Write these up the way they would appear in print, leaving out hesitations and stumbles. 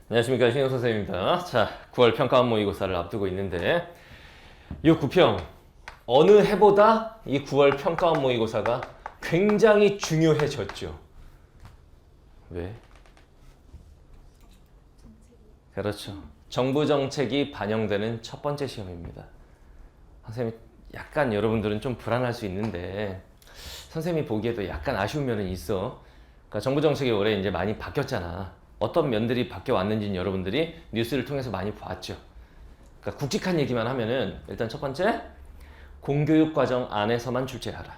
안녕하십니까, 신영 선생님입니다. 자, 9월 평가원 모의고사를 앞두고 있는데 이 9평 어느 해보다 이 9월 평가원 모의고사가 굉장히 중요해졌죠. 왜? 그렇죠. 정부 정책이 반영되는 첫 번째 시험입니다. 선생님, 약간 여러분들은 좀 불안할 수 있는데 선생님이 보기에도 약간 아쉬운 면은 있어. 그러니까 정부 정책이 올해 이제 많이 바뀌었잖아. 어떤 면들이 바뀌어 왔는지는 여러분들이 뉴스를 통해서 많이 봤죠. 그러니까 굵직한 얘기만 하면은 일단 첫 번째, 공교육 과정 안에서만 출제하라.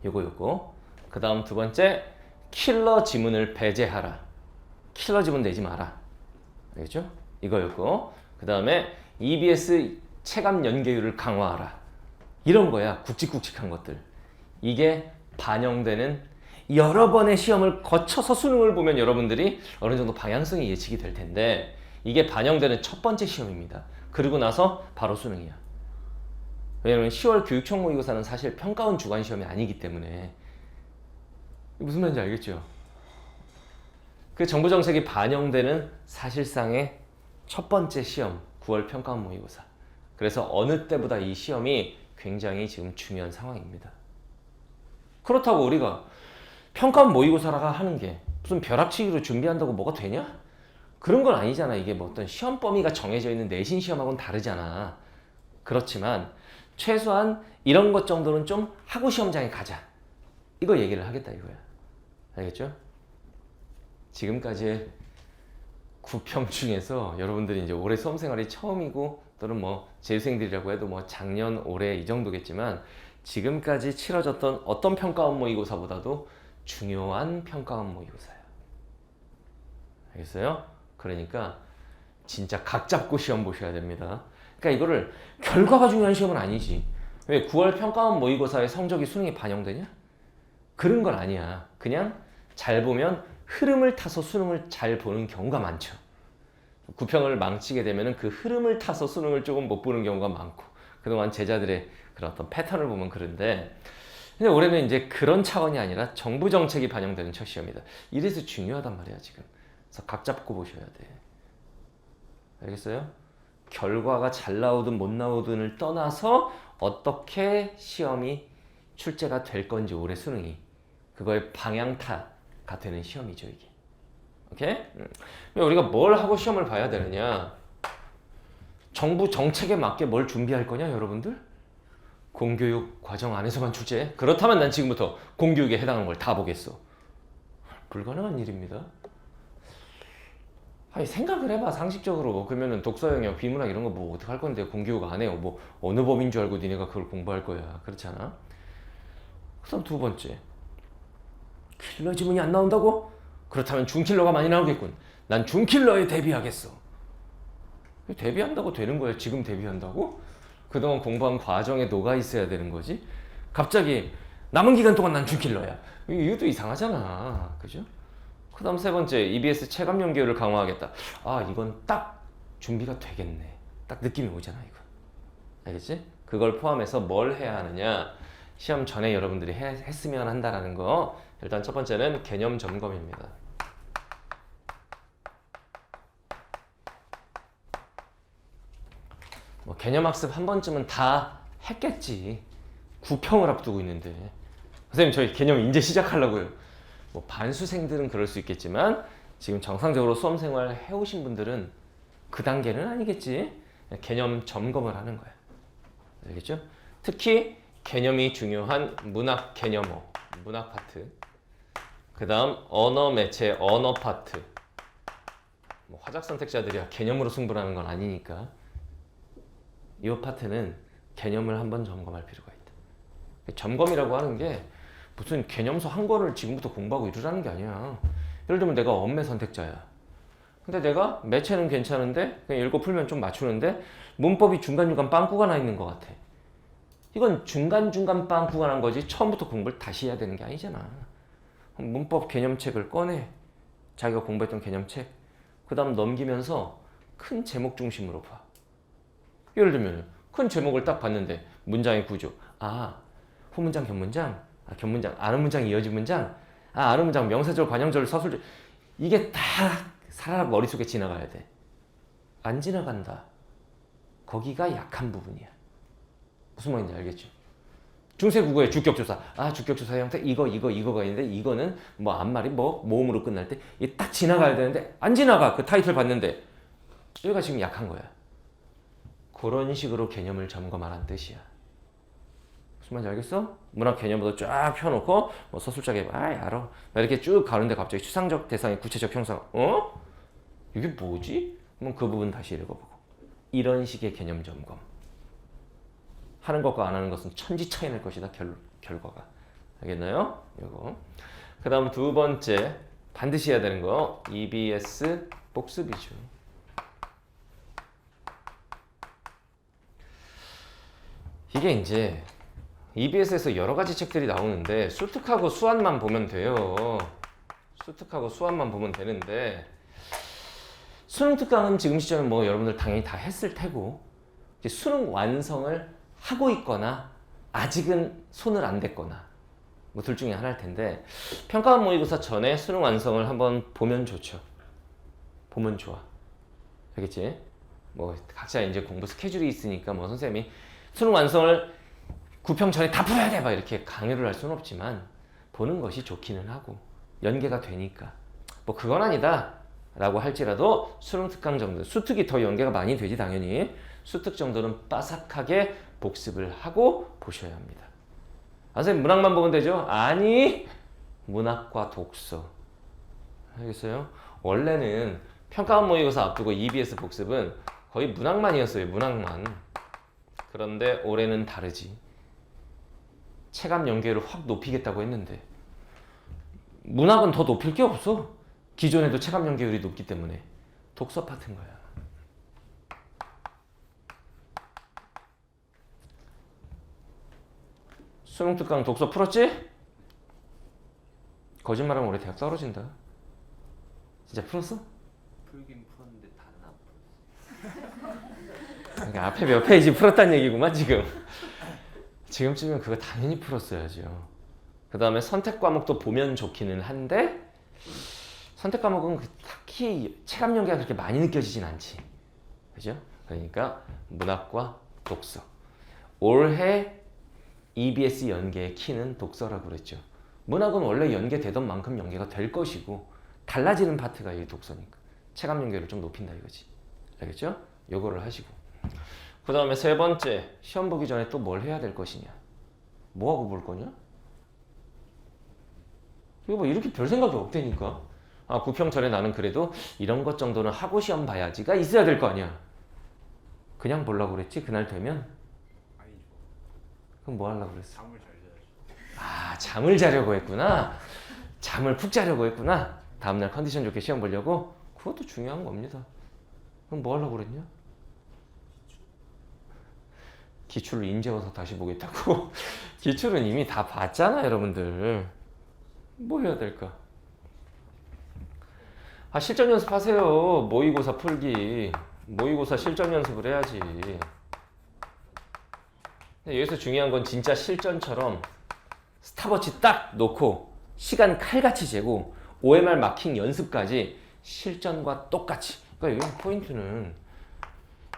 요거. 그 다음 두 번째, 킬러 지문을 배제하라. 킬러 지문 내지 마라. 알겠죠? 이거였고, 그 다음에 EBS 체감 연계율을 강화하라. 이런 거야. 굵직굵직한 것들. 이게 반영되는 여러 번의 시험을 거쳐서 수능을 보면 여러분들이 어느 정도 방향성이 예측이 될 텐데 이게 반영되는 첫 번째 시험입니다. 그리고 나서 바로 수능이야. 왜냐면 10월 교육청 모의고사는 사실 평가원 주관 시험이 아니기 때문에 무슨 말인지 알겠죠? 그 정부 정책이 반영되는 사실상의 첫 번째 시험, 9월 평가원 모의고사. 그래서 어느 때보다 이 시험이 굉장히 지금 중요한 상황입니다. 그렇다고 우리가 평가원 모의고사라가 하는 게 무슨 벼락치기로 준비한다고 뭐가 되냐? 그런 건 아니잖아. 이게 뭐 어떤 시험 범위가 정해져 있는 내신 시험하고는 다르잖아. 그렇지만 최소한 이런 것 정도는 좀 하고 시험장에 가자. 이거 얘기를 하겠다 이거야. 알겠죠? 지금까지의 9평 중에서 여러분들이 이제 올해 수험생활이 처음이고 또는 뭐 재수생들이라고 해도 뭐 작년, 올해 이 정도겠지만 지금까지 치러졌던 어떤 평가원 모의고사보다도 중요한 평가원 모의고사예요. 알겠어요? 그러니까 진짜 각 잡고 시험 보셔야 됩니다. 그러니까 이거를 결과가 중요한 시험은 아니지. 왜 9월 평가원 모의고사의 성적이 수능에 반영되냐? 그런 건 아니야. 그냥 잘 보면 흐름을 타서 수능을 잘 보는 경우가 많죠. 9평을 망치게 되면 그 흐름을 타서 수능을 조금 못 보는 경우가 많고 그동안 제자들의 그런 어떤 패턴을 보면 그런데 근데 올해는 이제 그런 차원이 아니라 정부 정책이 반영되는 첫 시험이다. 이래서 중요하단 말이야 지금. 그래서 각 잡고 보셔야 돼. 알겠어요? 결과가 잘 나오든 못 나오든을 떠나서 어떻게 시험이 출제가 될 건지 올해 수능이 그거의 방향타가 되는 시험이죠 이게. 오케이? 우리가 뭘 하고 시험을 봐야 되느냐? 정부 정책에 맞게 뭘 준비할 거냐 여러분들? 공교육 과정 안에서만 출제? 그렇다면 난 지금부터 공교육에 해당하는 걸 다 보겠어. 불가능한 일입니다. 아니 생각을 해봐 상식적으로. 그러면은 독서 영역, 비문학 이런 거 뭐 어떡할 건데 공교육 안 해요. 뭐 어느 법인 줄 알고 니네가 그걸 공부할 거야. 그렇지 않아? 그다음 두 번째, 킬러 지문이 안 나온다고? 그렇다면 준킬러가 많이 나오겠군. 난 준킬러에 대비하겠어. 대비한다고 되는 거야. 지금 대비한다고? 그동안 공부한 과정에 녹아 있어야 되는 거지. 갑자기 남은 기간 동안 난 준킬러야. 이것도 이상하잖아. 그죠? 그 다음 세 번째, EBS 체감 연계율을 강화하겠다. 아, 이건 딱 준비가 되겠네. 딱 느낌이 오잖아, 이거. 알겠지? 그걸 포함해서 뭘 해야 하느냐. 시험 전에 여러분들이 했으면 한다라는 거. 일단 첫 번째는 개념 점검입니다. 뭐 개념 학습 한 번쯤은 다 했겠지. 9평을 앞두고 있는데. 선생님, 저희 개념 이제 시작하려고요. 뭐 반수생들은 그럴 수 있겠지만 지금 정상적으로 수험생활 해오신 분들은 그 단계는 아니겠지. 개념 점검을 하는 거야. 알겠죠? 특히 개념이 중요한 문학 개념어, 문학 파트. 그 다음 언어 매체, 언어 파트. 뭐 화작 선택자들이야 개념으로 승부를 하는 건 아니니까 이 파트는 개념을 한번 점검할 필요가 있다. 점검이라고 하는 게 무슨 개념서 한 권을 지금부터 공부하고 이러라는 게 아니야. 예를 들면 내가 언매 선택자야. 근데 내가 매체는 괜찮은데 그냥 읽고 풀면 좀 맞추는데 문법이 중간중간 빵꾸가 나 있는 것 같아. 이건 중간중간 빵꾸가 난 거지 처음부터 공부를 다시 해야 되는 게 아니잖아. 문법 개념책을 꺼내. 자기가 공부했던 개념책. 그 다음 넘기면서 큰 제목 중심으로 봐. 예를 들면 큰 제목을 딱 봤는데 문장의 구조. 아, 후문장, 견문장. 아, 견문장, 아는 문장, 이어진 문장. 아, 아는 문장, 명사절, 관형절, 서술절. 이게 다 사람 머릿속에 지나가야 돼. 안 지나간다. 거기가 약한 부분이야. 무슨 말인지 알겠죠? 중세 국어의 주격조사. 주격조사 형태 이거가 있는데 이거는 뭐 앞말이 뭐 모음으로 끝날 때 이 딱 지나가야 되는데 안 지나가. 그 타이틀 봤는데 여기가 지금 약한 거야. 그런 식으로 개념을 점검하라는 뜻이야. 무슨 말인지 알겠어? 문학 개념부터 쫙 펴놓고 뭐 서술자에 알아. 이렇게 쭉 가는데 갑자기 추상적 대상의 구체적 형상. 이게 뭐지? 그럼 그 부분 다시 읽어보고. 이런 식의 개념 점검. 하는 것과 안 하는 것은 천지 차이 날 것이다. 결과가. 알겠나요? 이거. 그 다음 두 번째 반드시 해야 되는 거 EBS 복습이죠. 이게 이제 EBS에서 여러 가지 책들이 나오는데 수특하고 수완만 보면 돼요. 수특하고 수완만 보면 되는데 수능 특강은 지금 시점에 뭐 여러분들 당연히 다 했을 테고 이제 수능 완성을 하고 있거나 아직은 손을 안 댔거나 뭐 둘 중에 하나일 텐데 평가원 모의고사 전에 수능 완성을 한번 보면 좋죠. 보면 좋아. 알겠지? 뭐 각자 이제 공부 스케줄이 있으니까 뭐 선생님이 수능 완성을 구평 전에 다 풀어야 돼 막 이렇게 강요를 할 수는 없지만 보는 것이 좋기는 하고 연계가 되니까 뭐 그건 아니다 라고 할지라도 수능 특강 정도 수특이 더 연계가 많이 되지 당연히 수특 정도는 빠삭하게 복습을 하고 보셔야 합니다. 선생님 문학만 보면 되죠? 아니 문학과 독서 알겠어요? 원래는 평가원 모의고사 앞두고 EBS 복습은 거의 문학만이었어요. 문학만. 그런데 올해는 다르지. 체감 연계를 확 높이겠다고 했는데 문학은 더 높일 게 없어. 기존에도 체감 연계율이 높기 때문에 독서 파트인 거야. 수능 특강 독서 풀었지? 거짓말하면 올해 대학 떨어진다. 진짜 풀었어? 풀긴 풀었는데 다는 안 풀었어. 그러니까 앞에 몇 페이지 풀었다는 얘기구만 지금. 지금쯤이면 그거 당연히 풀었어야죠. 그 다음에 선택 과목도 보면 좋기는 한데 선택 과목은 딱히 체감 연계가 그렇게 많이 느껴지진 않지. 그죠? 그러니까 문학과 독서. 올해 EBS 연계의 키는 독서라고 그랬죠. 문학은 원래 연계되던 만큼 연계가 될 것이고 달라지는 파트가 이 독서니까 체감 연계를 좀 높인다 이거지. 알겠죠? 요거를 하시고 그 다음에 세 번째 시험 보기 전에 또 뭘 해야 될 것이냐. 뭐하고 볼 거냐? 이거 뭐 이렇게 별 생각이 없다니까. 구평 전에 나는 그래도 이런 것 정도는 하고 시험 봐야지가 있어야 될 거 아니야. 그냥 보려고 그랬지 그날 되면? 아니죠. 그럼 뭐 하려고 그랬어? 잠을 잘 자야죠. 잠을 자려고 했구나. 잠을 푹 자려고 했구나. 다음날 컨디션 좋게 시험 보려고? 그것도 중요한 겁니다. 그럼 뭐 하려고 그랬냐? 기출을 인제 와서 다시 보겠다고? 기출은 이미 다 봤잖아 여러분들. 뭐 해야 될까? 실전 연습하세요. 모의고사 풀기. 모의고사 실전 연습을 해야지. 근데 여기서 중요한 건 진짜 실전처럼 스탑워치 딱 놓고 시간 칼같이 재고 OMR 마킹 연습까지 실전과 똑같이. 그러니까 여기 포인트는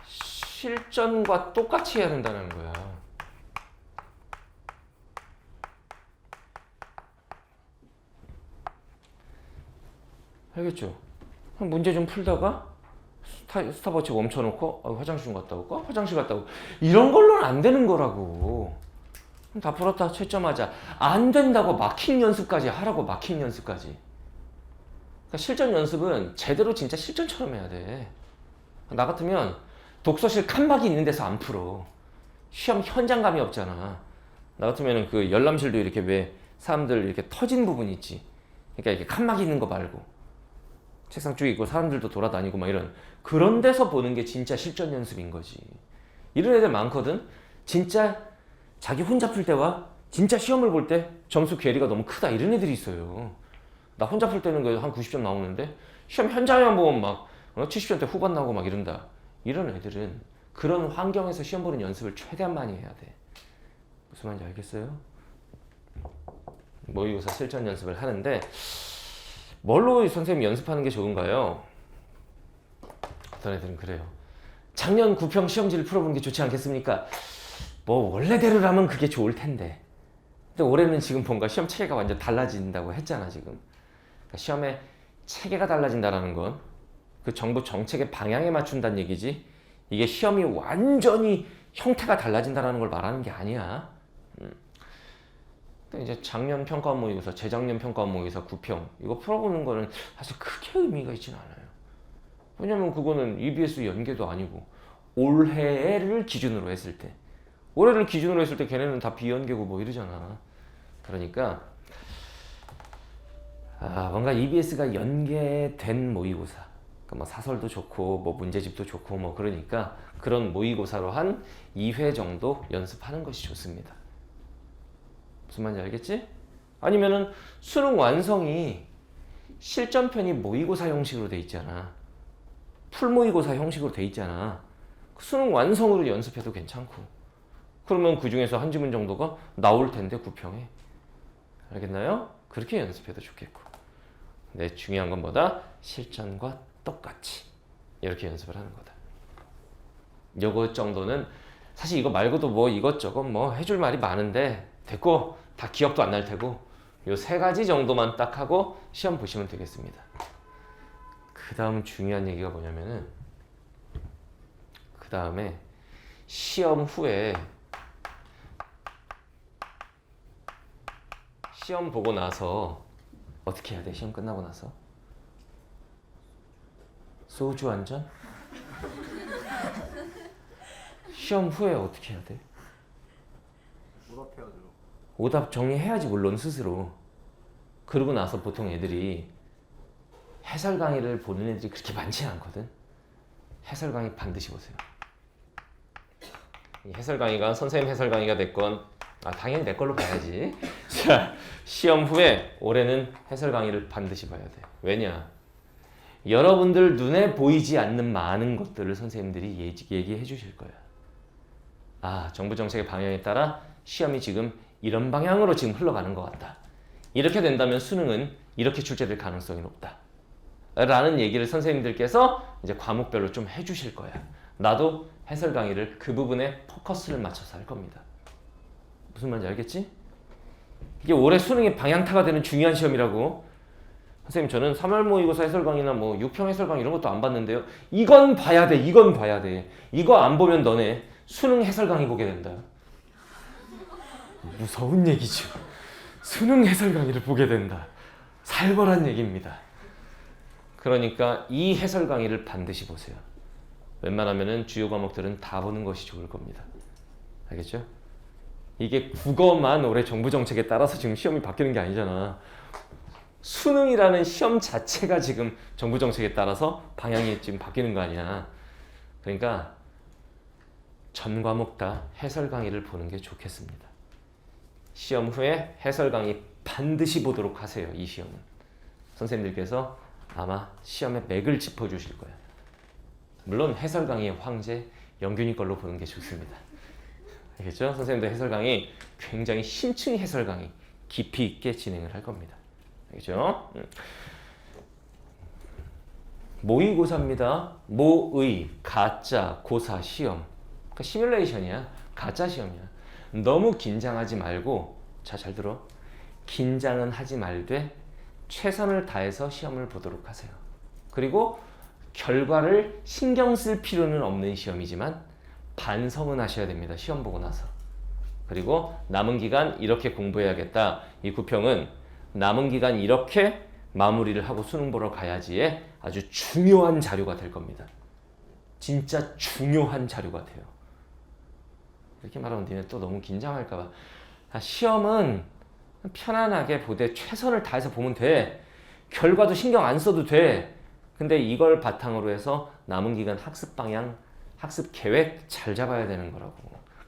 실전과 똑같이 해야 된다는 거야. 알겠죠? 문제 좀 풀다가 스탑워치 멈춰놓고 화장실 갔다 올까? 화장실 갔다 오고 이런 걸로는 안 되는 거라고. 다 풀었다 채점하자. 안 된다고 마킹 연습까지 하라고. 마킹 연습까지. 그러니까 실전 연습은 제대로 진짜 실전처럼 해야 돼. 나 같으면 독서실 칸막이 있는 데서 안 풀어. 시험 현장감이 없잖아. 나 같으면 그 열람실도 이렇게 왜 사람들 이렇게 터진 부분 있지. 그러니까 이렇게 칸막이 있는 거 말고 책상 쭉 있고 사람들도 돌아다니고 막 이런 그런 데서 보는 게 진짜 실전 연습인 거지. 이런 애들 많거든. 진짜 자기 혼자 풀 때와 진짜 시험을 볼 때 점수 괴리가 너무 크다 이런 애들이 있어요. 나 혼자 풀 때는 한 90점 나오는데 시험 현장에만 보면 막 70점대 후반 나오고 막 이런다. 이런 애들은 그런 환경에서 시험 보는 연습을 최대한 많이 해야 돼. 무슨 말인지 알겠어요? 모의고사 실전 연습을 하는데 뭘로 선생님이 연습하는 게 좋은가요? 어떤 애들은 그래요. 작년 9평 시험지를 풀어보는 게 좋지 않겠습니까? 뭐 원래대로라면 그게 좋을 텐데. 근데 올해는 지금 뭔가 시험 체계가 완전 달라진다고 했잖아 지금. 그러니까 시험의 체계가 달라진다라는 건 그 정부 정책의 방향에 맞춘다는 얘기지. 이게 시험이 완전히 형태가 달라진다는 걸 말하는 게 아니야. 근데 이제 작년 평가원 모의고사, 재작년 평가원 모의고사 9평 이거 풀어보는 거는 사실 크게 의미가 있진 않아요. 왜냐면 그거는 EBS 연계도 아니고 올해를 기준으로 했을 때, 올해를 기준으로 했을 때 걔네는 다 비연계고 뭐 이러잖아. 그러니까 뭔가 EBS가 연계된 모의고사, 그러니까 뭐 사설도 좋고 뭐 문제집도 좋고 뭐 그러니까 그런 모의고사로 한 2회 정도 연습하는 것이 좋습니다. 무슨 말인지 알겠지? 아니면은 수능 완성이 실전편이 모의고사 형식으로 돼 있잖아. 풀모의고사 형식으로 돼 있잖아. 수능 완성으로 연습해도 괜찮고. 그러면 그 중에서 한 지문 정도가 나올 텐데 9평에. 알겠나요? 그렇게 연습해도 좋겠고. 근데 중요한 건 뭐다? 실전과 똑같이 이렇게 연습을 하는 거다. 요거 정도는 사실 이거 말고도 뭐 이것저것 뭐 해줄 말이 많은데 됐고 다 기억도 안 날 테고 요 세 가지 정도만 딱 하고 시험 보시면 되겠습니다. 그 다음 중요한 얘기가 뭐냐면은 그 다음에 시험 후에 시험 보고 나서 어떻게 해야 돼? 시험 끝나고 나서 소주 한 잔? 시험 후에 어떻게 해야 돼? 오답해야죠. 오답 정리해야지 물론 스스로. 그러고 나서 보통 애들이 해설 강의를 보는 애들이 그렇게 많지 않거든. 해설 강의 반드시 보세요. 이 해설 강의가 선생님 해설 강의가 됐건 당연히 내 걸로 봐야지. 자, 시험 후에 올해는 해설 강의를 반드시 봐야 돼. 왜냐? 여러분들 눈에 보이지 않는 많은 것들을 선생님들이 얘기해 주실 거야. 정부 정책의 방향에 따라 시험이 지금 이런 방향으로 지금 흘러가는 것 같다. 이렇게 된다면 수능은 이렇게 출제될 가능성이 높다. 라는 얘기를 선생님들께서 이제 과목별로 좀 해주실 거야. 나도 해설 강의를 그 부분에 포커스를 맞춰서 할 겁니다. 무슨 말인지 알겠지? 이게 올해 수능의 방향타가 되는 중요한 시험이라고. 선생님 저는 3월 모의고사 해설 강의나 뭐 6평 해설 강의 이런 것도 안 봤는데요. 이건 봐야 돼. 이건 봐야 돼. 이거 안 보면 너네 수능 해설 강의 보게 된다. 무서운 얘기죠. 수능 해설 강의를 보게 된다. 살벌한 얘기입니다. 그러니까 이 해설 강의를 반드시 보세요. 웬만하면은 주요 과목들은 다 보는 것이 좋을 겁니다. 알겠죠? 이게 국어만 올해 정부 정책에 따라서 지금 시험이 바뀌는 게 아니잖아. 수능이라는 시험 자체가 지금 정부 정책에 따라서 방향이 지금 바뀌는 거 아니야. 그러니까 전 과목 다 해설 강의를 보는 게 좋겠습니다. 시험 후에 해설 강의 반드시 보도록 하세요. 이 시험은. 선생님들께서 아마 시험에 맥을 짚어주실 거예요. 물론 해설 강의의 황제 영균이 걸로 보는 게 좋습니다. 알겠죠? 선생님들 해설 강의 굉장히 심층 해설 강의 깊이 있게 진행을 할 겁니다. 알겠죠? 모의고사입니다. 모의, 가짜, 고사, 시험. 그러니까 시뮬레이션이야. 가짜 시험이야. 너무 긴장하지 말고, 자, 잘 들어. 긴장은 하지 말되 최선을 다해서 시험을 보도록 하세요. 그리고 결과를 신경 쓸 필요는 없는 시험이지만 반성은 하셔야 됩니다. 시험 보고 나서. 그리고 남은 기간 이렇게 공부해야겠다. 이 9평은 남은 기간 이렇게 마무리를 하고 수능 보러 가야지의 아주 중요한 자료가 될 겁니다. 진짜 중요한 자료가 돼요. 이렇게 말하면 니네 또 너무 긴장할까 봐. 시험은 편안하게 보되 최선을 다해서 보면 돼. 결과도 신경 안 써도 돼. 근데 이걸 바탕으로 해서 남은 기간 학습 방향, 학습 계획 잘 잡아야 되는 거라고.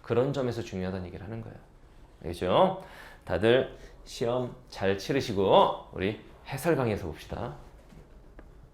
그런 점에서 중요하다는 얘기를 하는 거예요. 알겠죠? 다들 시험 잘 치르시고 우리 해설 강의에서 봅시다.